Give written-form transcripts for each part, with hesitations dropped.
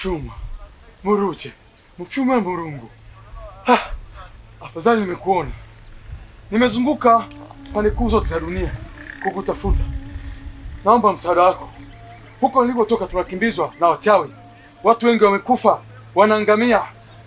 Mfyuma Muruje, Mfyuma Murungu. Afadhali nimekuona. Nimezunguka pande kuu zote za dunia kukutafuta. Naomba msaada wako. Huko nilikotoka tunakimbizwa na wachawi. Watu wengi wamekufa, wanaangamia.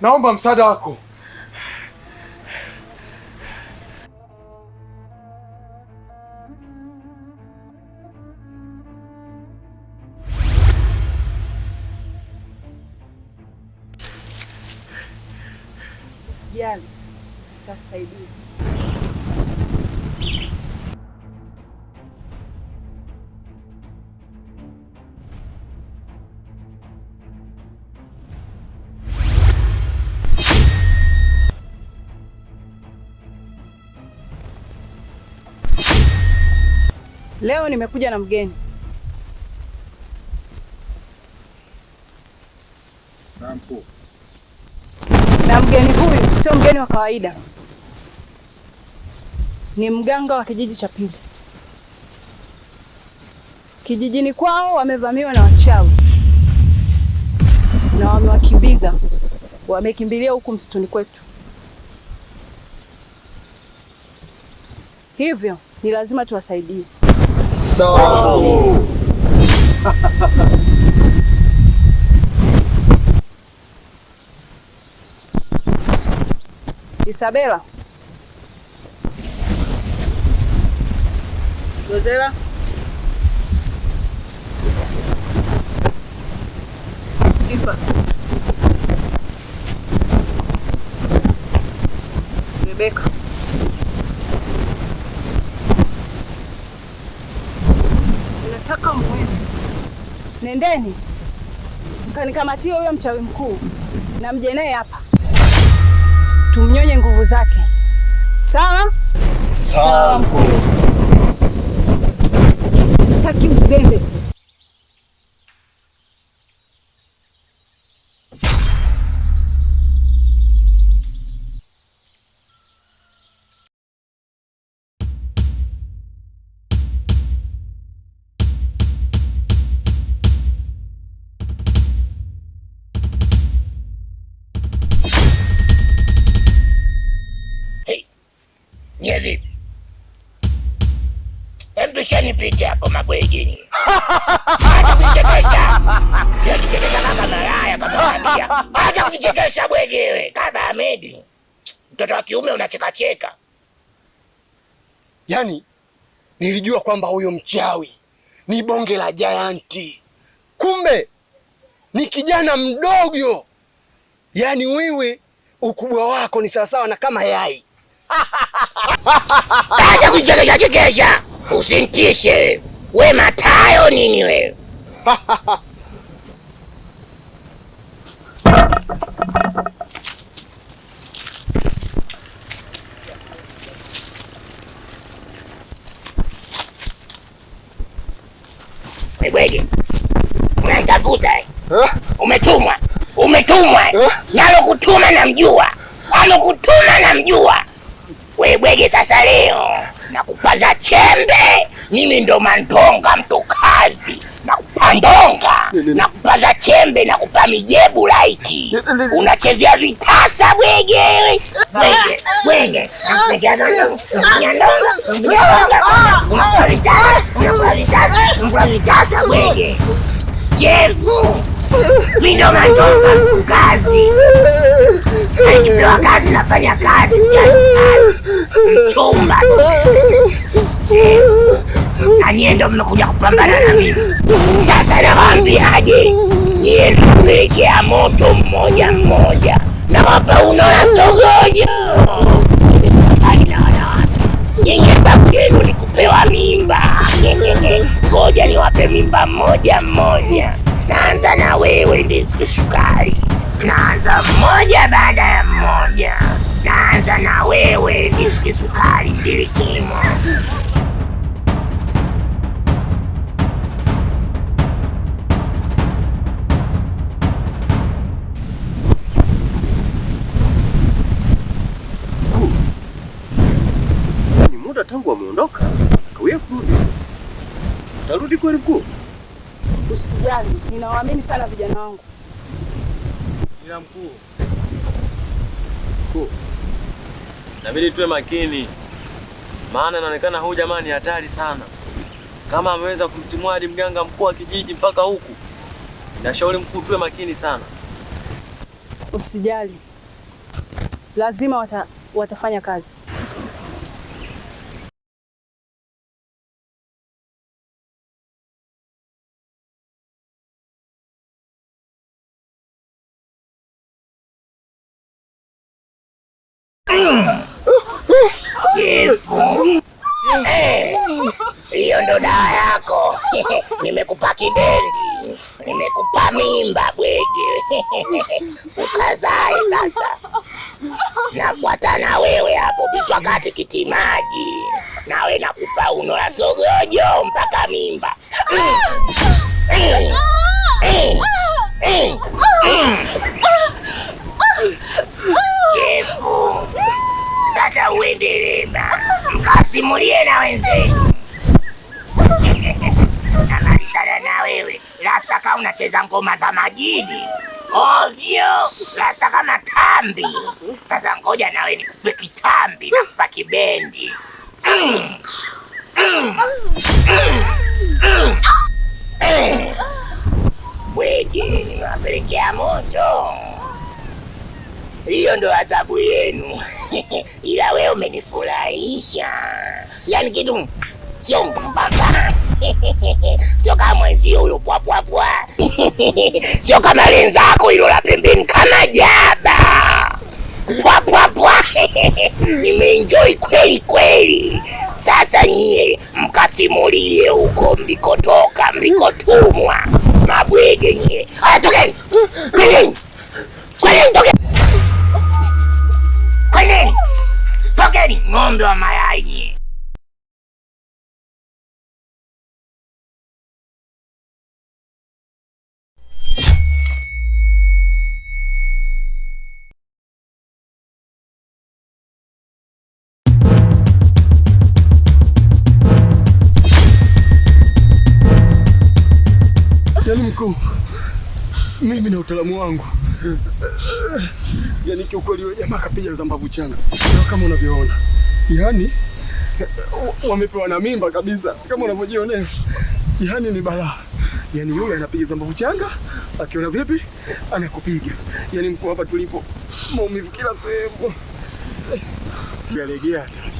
Naomba msaada wako. Usijali, nitakusaidia. Leo nimekuja na mgeni. Sampo. Na mgeni huyu sio mgeni wa kawaida. Ni mganga wa kijiji cha Pili. Kijijini kwao wamevamiwa na wachawi na wamewakimbiza. Wamekimbilia huku msituni kwetu. Hivyo ni lazima tuwasaidie. Sampo. Isabela. Rosela. Ifa. Rebeka. Nataka mwende. Nendeni. Mkanikamatie huyo mchawi mkuu na mje naye hapa. Tumnyonye nguvu zake. Sawa? Sawa. Sitaki uzembe. Nyeri. Emdusheni pite hapo mabwejini. Acha kujichekesha. Kujichekesha kama malaya kama Samia. Acha kujichekesha bwegewe kama Ahmedi. Mtoto wa kiume unacheka cheka. Yaani nilijua kwamba huyo mchawi ni bonge la gianti. Kumbe ni kijana mdogo. Yaani wewe ukubwa wako ni sawasawa na kama yai. Acha kujichekesha chekesha. Usintishe. We matayo nini wewe? Wege. Unanitafuta Umetumwa. Nalo kutuma namjua. We bwege, sasa leo nakupaza chembe. Mimi ndo Mantonga mtokazi. Nakupandonga. Nakupaza chembe, nakupa mijebu laiti. Unachezea vitasa bwege. Bwege. Unakupa vitasa bwege. Chefu. Mimi ndo Mantonga mtokazi. Nikipewa kazi nafanya kazi. Mchumba. Nanye ndo mmekuja kupambana na mimi. Sasa nawaambiaje? Niye ndo kupelekea moto mmoja. Nawapa uno na sogojo. Nyinyi sababu yenu ni kupewa mimba. Ngoja niwape mimba mmoja. Naanza na wewe Ndizi Sukari. Naanza mmoja baada ya mmoja. Naanza na wewe Ndizi Sukari Mbilikimo. Ni muda tangu ameondoka. Kawia kurudi. Tarudi kweli mkuu? Usijali, ninawaamini sana vijana wangu. Ila mkuu, inabidi tuwe makini, maana inaonekana huyu jamaa ni hatari sana. Kama ameweza kumtimua hadi mganga mkuu wa kijiji mpaka huku, nashauri mkuu tuwe makini sana. Usijali, lazima watafanya kazi. Hiyo ndo dawa yako. Nimekupa kibendi, nimekupa mimba bwege. Ukazae sasa. Nafuata na wewe hapo bichwa kati kitimaji. Nawe nakupa uno la sogojo mpaka mimba. Chefu. Sasa uendelema, mkasimulie na wenzenu. Namalizana na wewe. Rasta kama unacheza ngoma za majini ovyo, rasta kama tambi. Sasa ngoja nawe nikupe kitambi na kupa kibendi. Bwege, niwapelekea moto. Hiyo ndo adhabu yenu. Ila wewe umenifurahisha. Yaani kitu sio mpaka. Sio kama mwenzio huyo pwapwapwa. Sio kama lenzako hilo la pembeni kama jaba. Pwapwapwa. Nimeenjoy kweli kweli. Sasa nyie mkasimulie huko mlikotoka, mlikotumwa. Mabwege nyie. Haya tokeni. Kweneni. Kweneni tokeni. Kweneni. Tokeni ng'ombe wa mayai nyie. Yaani mkuu, mimi na utaalamu wangu, yaani kiukweli yule jamaa kapiga zambavu changa kama unavyoona. Yaani wamepewa na mimba kabisa kama unavyojionea. Yaani ni balaa. Yaani yule anapiga zambavu changa, akiona vipi anakupiga. Yaani mkuu, hapa tulipo maumivu kila sehemu. Yalegea hatari.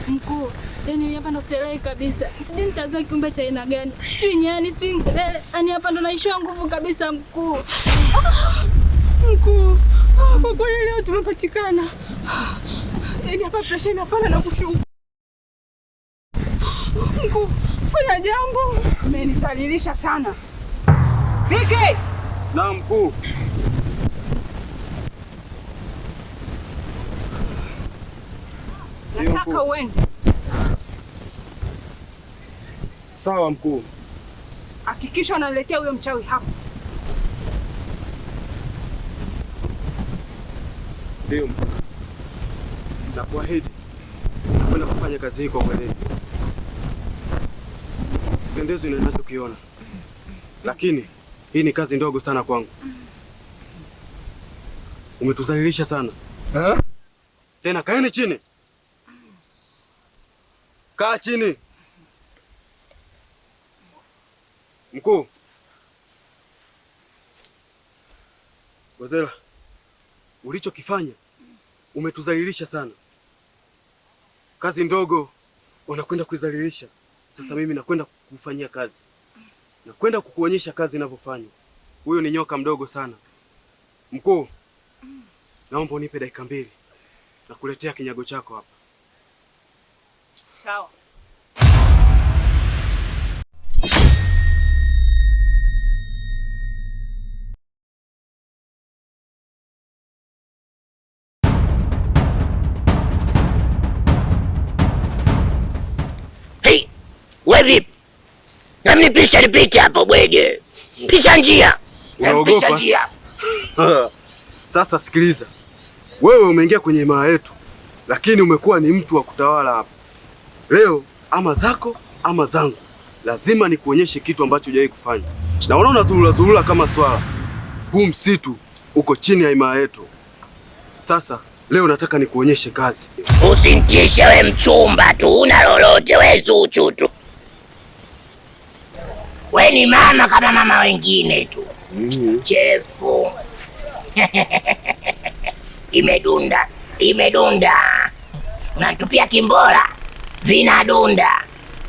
Mkuu, yani hapa ndo sielewi kabisa. Sijui nitazaa kiumbe cha aina gani. Sijui nyani, sijui ngelele. Yani hapa ndo naishiwa nguvu kabisa mkuu. Mkuu, kwa kweli leo tumepatikana. Yani hapa presha inapanda na kushuka. Mkuu, fanya jambo. Umenidhalilisha sana. Viki! Na mkuu. Nataka uende. Sawa mkuu. Hakikisha unaletea huyo mchawi hapa. Ndio mkuu. Na kuahidi nakwenda kufanya kazi hii kwa weledi. Sipendezwi na ninachokiona, lakini hii ni kazi ndogo sana kwangu. Umetuzalilisha sana. Tena kaeni chini. Kaa chini. Mkuu. Gozela, ulichokifanya umetuzalilisha sana. Kazi ndogo unakwenda kuizalilisha. Sasa mimi nakwenda kukufanyia kazi. Nakwenda kukuonyesha kazi inavyofanywa. Huyo ni nyoka mdogo sana. Mkuu, naomba unipe dakika 2. Nakuletea kinyago chako hapa. Sawa. Hey, wewe vipi? Namnipisha nipite hapo bwege. Pisha njia. Pisha njia. Sasa sikiliza. Wewe umeingia kwenye himaya yetu, lakini umekuwa ni mtu wa kutawala hapa. Leo ama zako ama zangu, lazima nikuonyeshe kitu ambacho hujawahi kufanya. Naona unazurura kama swala. Huu msitu uko chini ya himaya yetu. Sasa leo nataka nikuonyeshe kazi. Usinitishe we mchumba tu, una lolote we Zuchu tu. We ni mama kama mama wengine tu. Chefu. Imedunda. Unatupia kimbora. Vinadunda.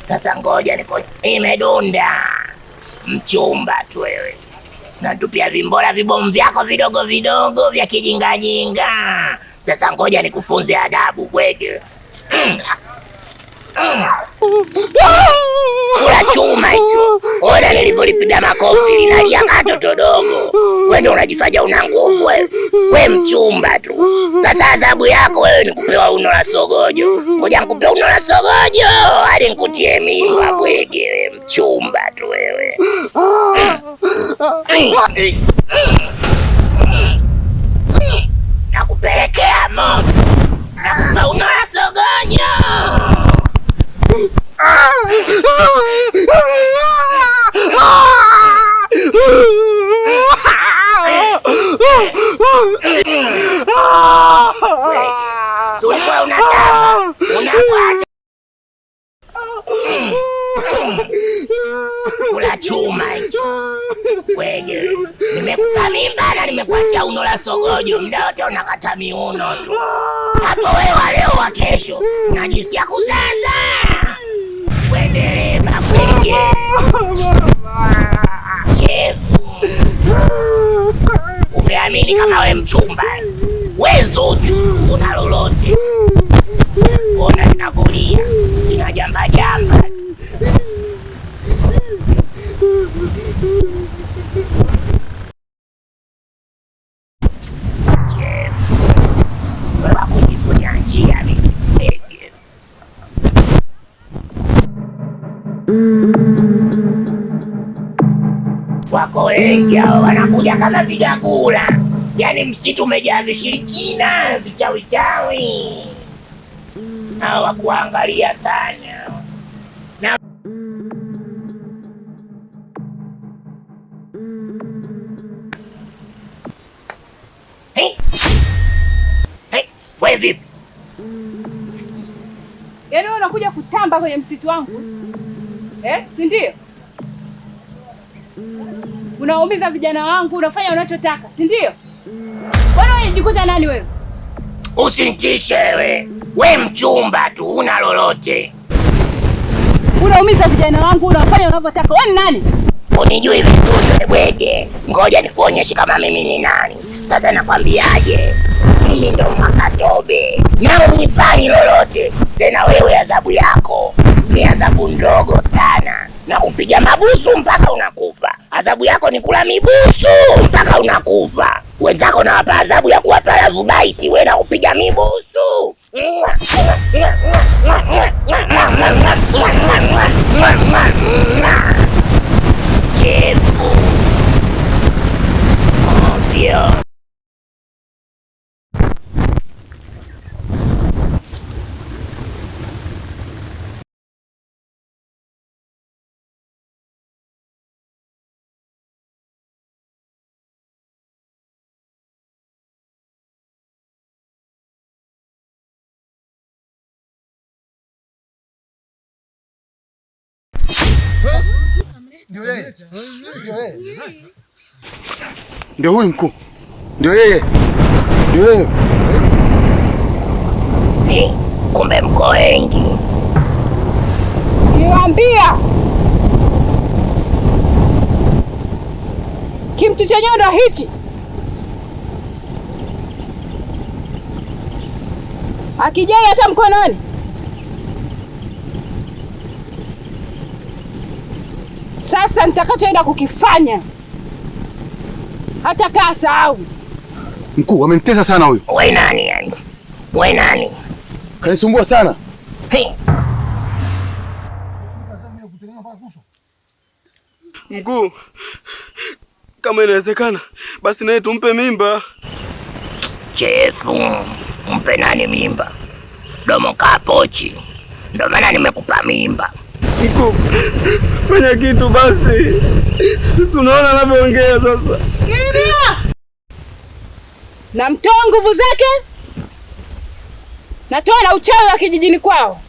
Sasa ngoja niko. Imedunda. Mchumba tu wewe. Unatupia vimbora vibomu vyako vidogo vidogo vya kijingajinga. Sasa ngoja nikufunze adabu kwege. Kula chuma hicho. Ona nilivyolipiga makofi linalia katoto dogo. Wewe ndio unajifanya una nguvu wewe. We mchumba tu. Sasa adhabu yako wewe ni kupewa uno la sogojo. Ngoja nikupe uno la sogojo hadi nikutie mimba bwege wewe mchumba tu wewe. Nakupelekea moto. Nakupa uno la sogojo. Ulikuwa unataka unapata kula chuma hicho wege. Nimekupa mimba na nimekuacha uno la sogojo, muda wote unakata miuno tu. Hapo wewe wa leo wa kesho najisikia kuzaza. Wendelee mapwege chefu. Umeamini kama we mchumba we Zuchu una lolote. Ona linakulia lina jamba jamba. Wewe kujifunya njia mimi. Wako wengi hao wanakuja kama vigagula. Yaani msitu umejaa vishirikina, vichawichawi. Hao wakuangalia sana. Na wewe vipi? Yaani wewe unakuja kutamba kwenye msitu wangu? Si ndio? Unaumiza vijana wangu, unafanya unachotaka, si ndio? Wewe unajikuta nani wewe? Usinitishe wewe. We mchumba tu, una lolote. Unaumiza vijana wangu, unafanya unavyotaka. Wewe ni nani? Unijui vizuri wewe bwege. Ngoja nikuonyeshe kama mimi ni nani. Sasa nakwambiaje? Mimi ndo Makatobe. Na unifanyi lolote. Tena wewe adhabu yako ni adhabu ndogo sana. Na kupiga mabusu mpaka unakufa. Adhabu yako ni kula mibusu mpaka unakufa. Wenzako nawapa adhabu ya kuwapa love bite, wewe na kupiga mibusu. Chefu. Ovyo. Ndio huyu mkuu. Ndio yeye. Kumbe mko wengi. Niwaambia kimtu chenyewe ndo hichi. Akijai hata mkononi. Sasa nitakachoenda kukifanya hata kaa sahau. Mkuu, wamenitesa sana huyu. Wewe nani yani? Wewe nani? Kanisumbua sana. Mkuu, kama inawezekana basi naye tumpe mimba. Chefu, mpe nani mimba? Domo kaa pochi. Ndio maana nimekupa mimba. Mkuu, fanya kitu basi. Si unaona anavyoongea sasa. Kimya! Namtoa nguvu zake, natoa na uchawi wa kijijini kwao.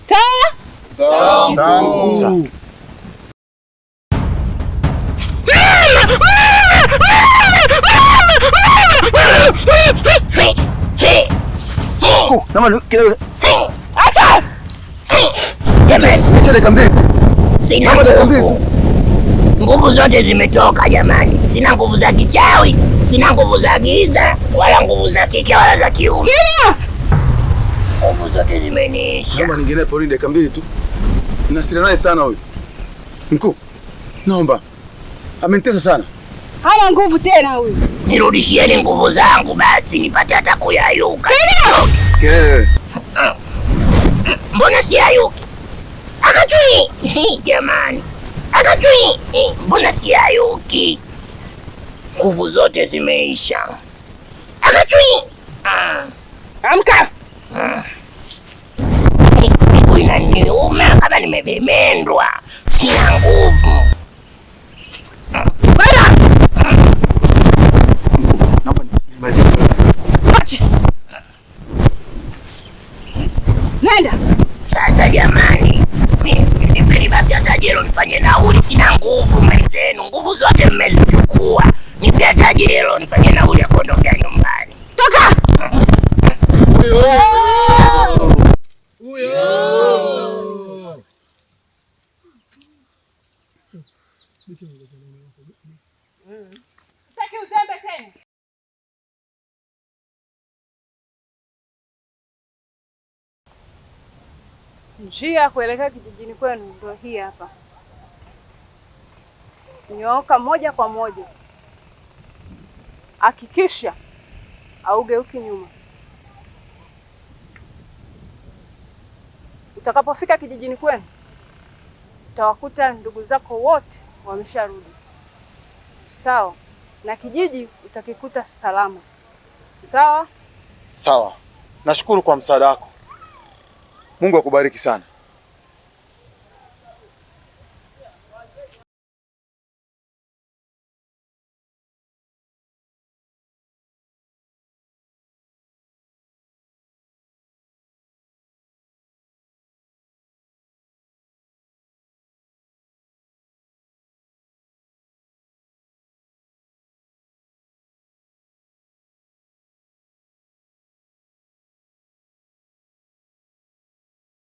Sawa? Sawa. Sawa. Acha! Sina nguvu zote zimetoka jamani. Sina nguvu za kichawi, sina nguvu za giza, wala nguvu za kike wala za kiume. Nguvu zote zimeniisha. Naomba ningeenda porini dakika 2 tu. Nasira naye sana huyu. Mkuu, naomba. Amenitesa sana. Hana nguvu tena huyu. Nirudishieni nguvu zangu basi nipate hata kuyayuka. Kelele. Mbona siyayuki? Akachui! Jamani. Akachui! Mbona siyayuki? Nguvu zote zimeisha. Akachui! Amka! Miguu inaniuma kama nimevimendwa. Sina nguvu. Nenda! Sasa jamani, nipeni basi hata jelo nifanye nauli. Sina nguvu mali zenu, nguvu zote mmezichukua. Nipe hata jelo nifanye nauli ya kuondokea nyumbani. Toka! Sitaki uzembe tena. Njia ya kuelekea kijijini kwenu ndio hii hapa. Nyooka moja kwa moja. Hakikisha haugeuki nyuma. Utakapofika kijijini kwenu, utawakuta ndugu zako wote wamesharudi. Sawa? Na kijiji utakikuta salama. Sawa? Sawa. Nashukuru kwa msaada wako. Mungu akubariki sana.